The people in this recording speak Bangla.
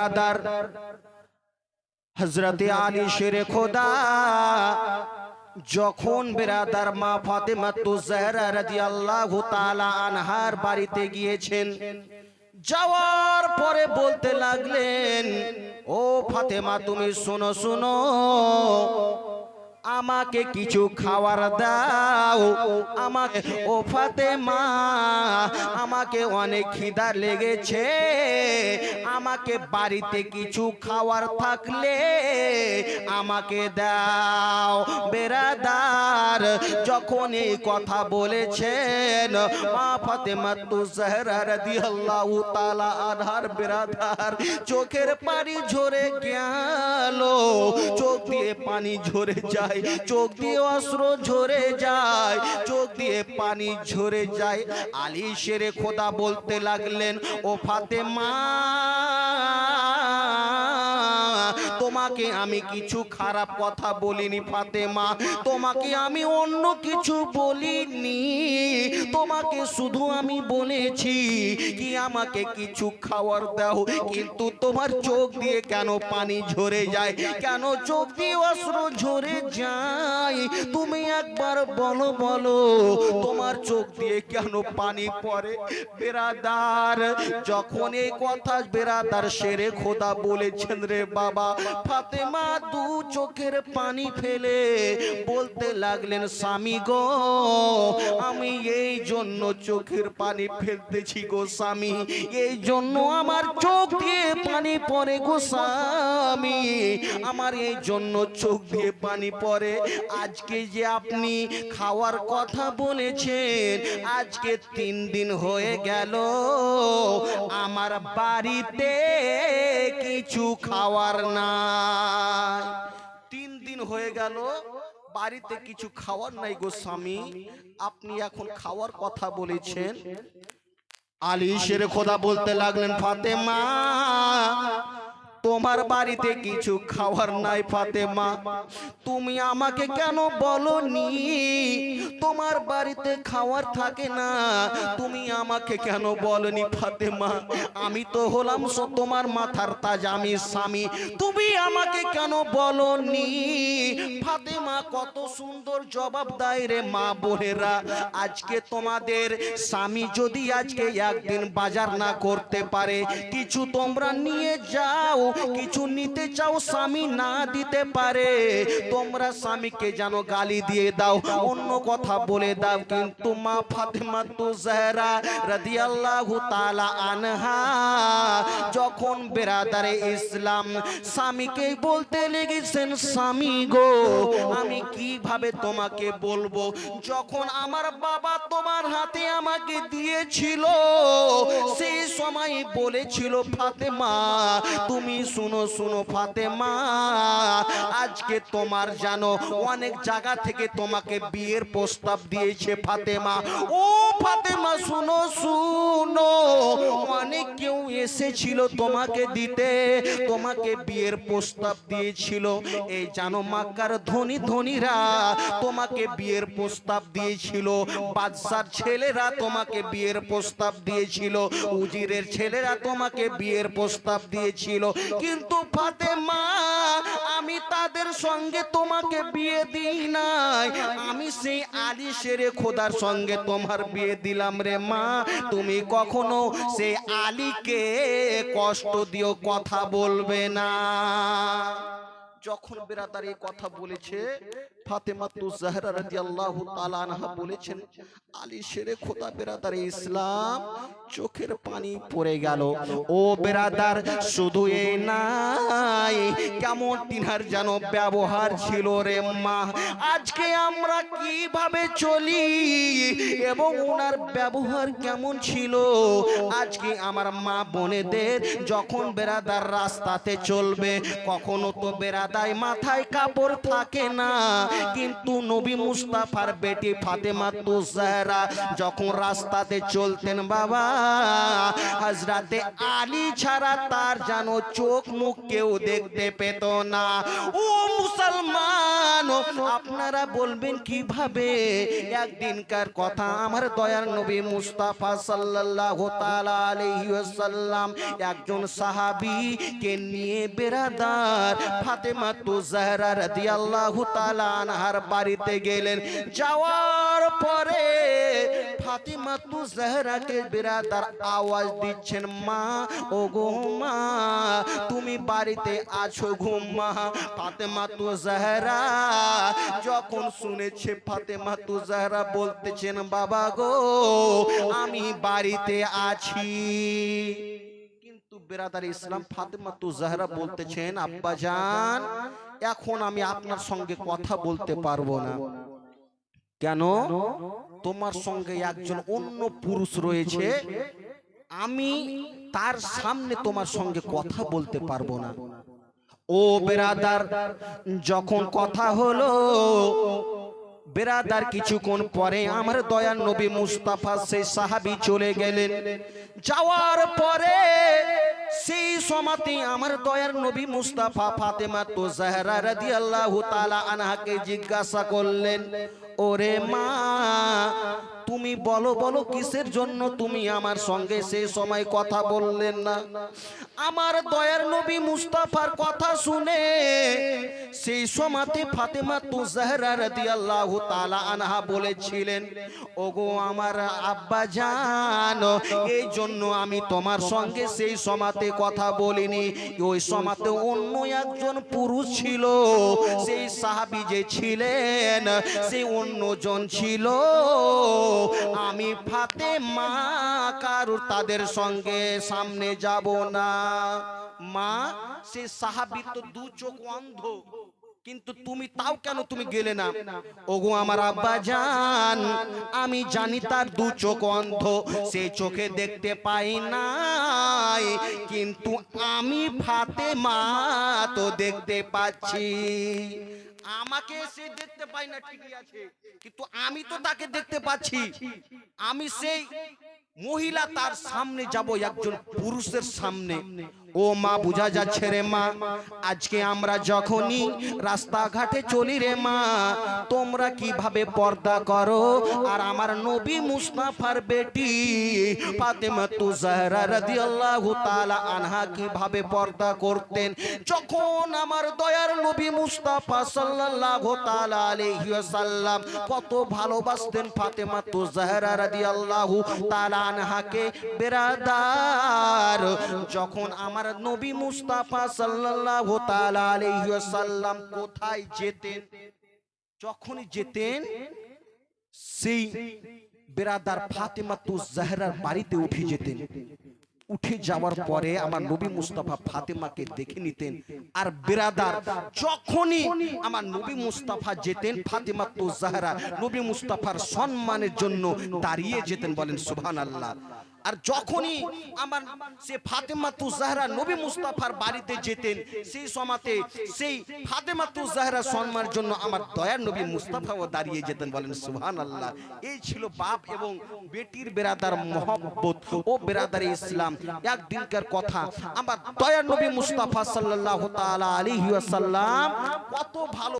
আদার হযরতে আলী শেরে খোদা যখন বেরাদার মা ফাতেমাতু জহরা রাদিয়াল্লাহু তাআলা আনহার বাড়িতে গিয়েছেন, যাওয়ার পরে বলতে লাগলেন, ও ফাতেমা তুমি শোনো শোনো, আমাকে কিছু খাবার দাও। আমাকে, ও ফাতেমা আমাকে অনেক খিদা লেগেছে, আমাকে বাড়িতে কিছু খাবার থাকলে আমাকে দাও। বেরাদার যখন এই কথা বলেছেন, মা ফাতেমাতু জহরা রাদিয়াল্লাহু তাআলা আনহার বেরাদার চোখের পানি ঝরে গেল, চোখ দিয়ে পানি ঝরে যায়, চোখ দিয়ে অশ্রু ঝরে যায়, চোখ দিয়ে পানি ঝরে যায়। আলী শেরে খোদা বলতে লাগলেন, ও ফাতেমা তোমাকে আমি কিছু খারাপ কথা বলিনি ফাতেমা, তোমাকে আমি অন্য কিছু বলিনি, তোমাকে শুধু আমি বলেছি কি আমাকে কিছু খাবার দাও। কিন্তু তোমার চোখ দিয়ে কেন পানি ঝরে যায়, কেন চোখ দিয়ে অশ্রু ঝরে যায়, তুমি একবার বলো বলো তোমার চোখ দিয়ে কেন পানি পড়ে। বেরাদার যখন এই কথা বেরাদার শেরে খোদা বলেছেন, রে বাবা, ফাতেমা দু চোখের পানি ফেলে বলতে লাগলেন, স্বামী গো আমি এই জন্য চোখের পানি ফেলতেছি গো স্বামী, এই জন্য আমার চোখ দিয়ে পানি পড়ে গো স্বামী, আমার এই জন্য চোখ দিয়ে পানি পড়ে। আজকে যে আপনি খাওয়ার কথা বলেছেন, আজকে 3 দিন হয়ে গেল আমার বাড়িতে কিছু খাওয়ার নাই। 3 দিন হয়ে গেল বাড়িতে কিছু খাওয়ার নাই গো স্বামী, আপনি এখন খাওয়ার কথা বলেছেন। আলী শেরে খোদা বলতে লাগলেন, ফাতেমা তোমার বাড়িতে কিছু খাওয়ার নাই ফাতেমা, তুমি আমাকে কেন বলনি তোমার বাড়িতে খাওয়ার থাকে না, তুমি আমাকে কেন বলনি ফাতেমা, আমি তো হলাম তোমার মাথার তাজ, আমি স্বামী, তুমি আমাকে কেন বলনি। ফাতেমা কত সুন্দর জবাব দেয় রে মা বোনেরা। আজকে তোমাদের স্বামী যদি আজকে একদিন বাজার না করতে পারে, কিছু তোমরা নিয়ে যাও, কিছু নিতে চাও স্বামী না দিতে পারে, তোমরা স্বামীকে যেন গালি দিয়ে দাও, অন্য কথা বলে দাও, কিন্তু মা ফাতেমাতু জহরা রাদিয়াল্লাহু তাআলা আনহা যখন বেরাদারে ইসলাম স্বামীকে বলতে লেগেছেন, স্বামী গো আমি কিভাবে তোমাকে বলবো, যখন আমার বাবা তোমার হাতে আমাকে দিয়েছিল সেই সময় বলেছিল, ফাতেমা তুমি শুনো শুনো ফাতেমা, আজকে তোমার জানো অনেক জায়গা থেকে তোমাকে বিয়ের প্রস্তাব দিয়েছে ফাতেমা, ও ফাতেমা শুনো শুনো, অনেক কেউ এসেছিল তোমাকে দিতে, তোমাকে বিয়ের প্রস্তাব দিয়েছিল, এই জানো মক্কার ধনী ধনীরা তোমাকে বিয়ের প্রস্তাব দিয়েছিল, বাদশার ছেলেরা তোমাকে বিয়ের প্রস্তাব দিয়েছিল, উজিরের ছেলেরা তোমাকে বিয়ের প্রস্তাব দিয়েছিল, কিন্তু ফাতেমা আমি তাদের সঙ্গে তোমাকে বিয়ে দিই নাই, আমি সেই আলী শেরে খোদার সঙ্গে তোমার বিয়ে দিলাম রে মা, তুমি কখনো সেই আলীকে কষ্ট দিও, কথা বলবে না। যখন বেরাদার এই কথা বলেছে, ফাতেমাতু জহরা রাদিয়াল্লাহু তাআলা আনহা বলেছেন, আলী শেরে খোদা বেরাদার ইসলাম চোখের পানি পড়ে গেল। ও বেরাদার শুধু এই নাই, কেমন তিনার যেন ব্যবহার ছিল রে মা, আজকে আমরা কিভাবে চলি এবং ওনার ব্যবহার কেমন ছিল, আজকে আমার মা বোনেদের যখন বেরাদার রাস্তাতে চলবে, কখনো তো বেরাদার মাথায় কাপড় থাকে না, কিন্তু নবী মুস্তাফার বেটি ফাতেমাতু জহরা যখন রাস্তাতে চলতেন বাবা, হযরতে আলী ছাড়া তার যেন চোখ মুখ কেউ দেখতে পেত না। ও মুসলমান, আপনারা বলবেন কিভাবে? একদিনকার কথা, আমার দয়ার নবী মুস্তাফা সাল্লাল্লাহু তাআলা আলাইহি ওয়াসাল্লাম একজন সাহাবী কে নিয়ে বেরাদার ফাতেমা তুজাহরা রাদিয়াল্লাহু তাআলা আনহার বাড়িতে গেলেন। যাওয়ার পরে ফাতেমা তুজাহরাকে বেরাদার আওয়াজ দিচ্ছেন, মা ও গো মা, তুমি বাড়িতে আছো গো মা। ফাতেমা তুজাহরা যখন শুনেছে, ফাতেমা তুজাহরা বলতেছেন, বাবা গো আমি বাড়িতে আছি। কিন্তু বেরাদার ইসলাম ফাতেমা তুজাহরা বলতেছেন, আব্বা জান এখন আমি আপনার সঙ্গে কথা বলতে পারবো না। কেন? তোমার সঙ্গে একজন অন্য পুরুষ রয়েছে, আমি তার সামনে তোমার সঙ্গে কথা বলতে পারবো না। ও বেরাদার, যখন কথা হলো বেরাদার, কিছুক্ষণ পরে আমার দয়ার নবী মুস্তাফা সেই সাহাবী চলে গেলেন। যাওয়ার পরে সেই সময়তে আমার দয়ার নবী মুস্তাফা ফাতেমা তুজাহরা রাদিয়াল্লাহু তাআলা আনহাকে জিজ্ঞাসা করলেন, ওরে মা তুমি বলো বলো কিসের জন্য তুমি আমার সঙ্গে সেই সময় কথা বললেন না? আমার দয়ার নবী মুস্তাফার কথা শুনে সেই সময়তে ফাতেমা তুজাহরা রাদিয়াল্লাহু তাআলা আনহা বলেছিলেন, ওগো আমার আব্বা জান, এই জন্য আমি তোমার সঙ্গে সেই সময়তে কথা বলিনি। ওই সময়তে অন্য একজন পুরুষ ছিল, সেই সাহাবী যে ছিলেন সেই অন্যজন ছিল। আমি ফাতেমা কারুর তাদের সঙ্গে সামনে যাব না। মা, সে সাহাবী তো দু চোখ অন্ধ, কিন্তু তুমি তাও কেন তুমি গেলে না? ওগো আমার আব্বা জান, আমি জানি তার দু চোখ অন্ধ, সে চোখে দেখতে পাই নাই, কিন্তু আমি ফাতেমা তো দেখতে পাচ্ছি। আমাকে সে দেখতে পাই না ঠিকই আছে, কিন্তু আমি তো তাকে দেখতে পাচ্ছি। আমি সেই মহিলা তার সামনে যাব, একজন পুরুষের সামনে। ও মা, বুঝা যাচ্ছে রে মা, আজকে আমরা যখনই রাস্তাঘাটে চলি রে মা, তোমরা কিভাবে পর্দা করো, আর আমার নবী মুস্তাফার বেটি ফাতেমা তুজাহরা রাদিয়াল্লাহু তাআলা আনহা কিভাবে পর্দা করতেন। যখন আমার দয়ার নবী মুস্তাফা সাল্লাল্লাহু তাআলা আলাইহি ওয়াসাল্লাম কত ভালোবাসতেন ফাতেমা তুজাহরা রাদিয়াল্লাহু তাআলা আনহাকে। বেরাদার, যখন আমার নবী মুস্তাফা সাল্লাল্লাহু তাআলা আলাইহি ওয়াসাল্লাম কোথায় যেতেন, যখনই যেতেন সেই বেরাদার ফাতেমা তুজাহরার বাড়িতে উঠে যেতেন। উঠে যাওয়ার পরে আমার নবী মুস্তাফা ফাতেমাকে দেখে নিতেন। আর বেরাদার, যখনই আমার নবী মুস্তাফা যেতেন, ফাতেমা তুজাহরা নবী মুস্তাফার সম্মানের জন্য দাঁড়িয়ে যেতেন। বলেন সুবহানাল্লাহ। আর যখনই আমার সে ফাতেমা তুজাহরা নবী মুস্তাফার বাড়িতে যেতেন, সেই সময়তে সেই ফাতেমা তুজাহরা সম্মানের জন্য আমার দয়ার নবী মুস্তাফাও দাঁড়িয়ে যেতেন। বলেন সুবহানাল্লাহ। এই ছিল বাপ এবং বেটির বেরাদার মহব্বত। ও বেরাদার ইসলাম, একদিনকার কথা, আমার দয়ার নবী মুস্তাফা সাল্লাল্লাহু তাআলা আলাইহি ওয়াসাল্লাম কত ভালো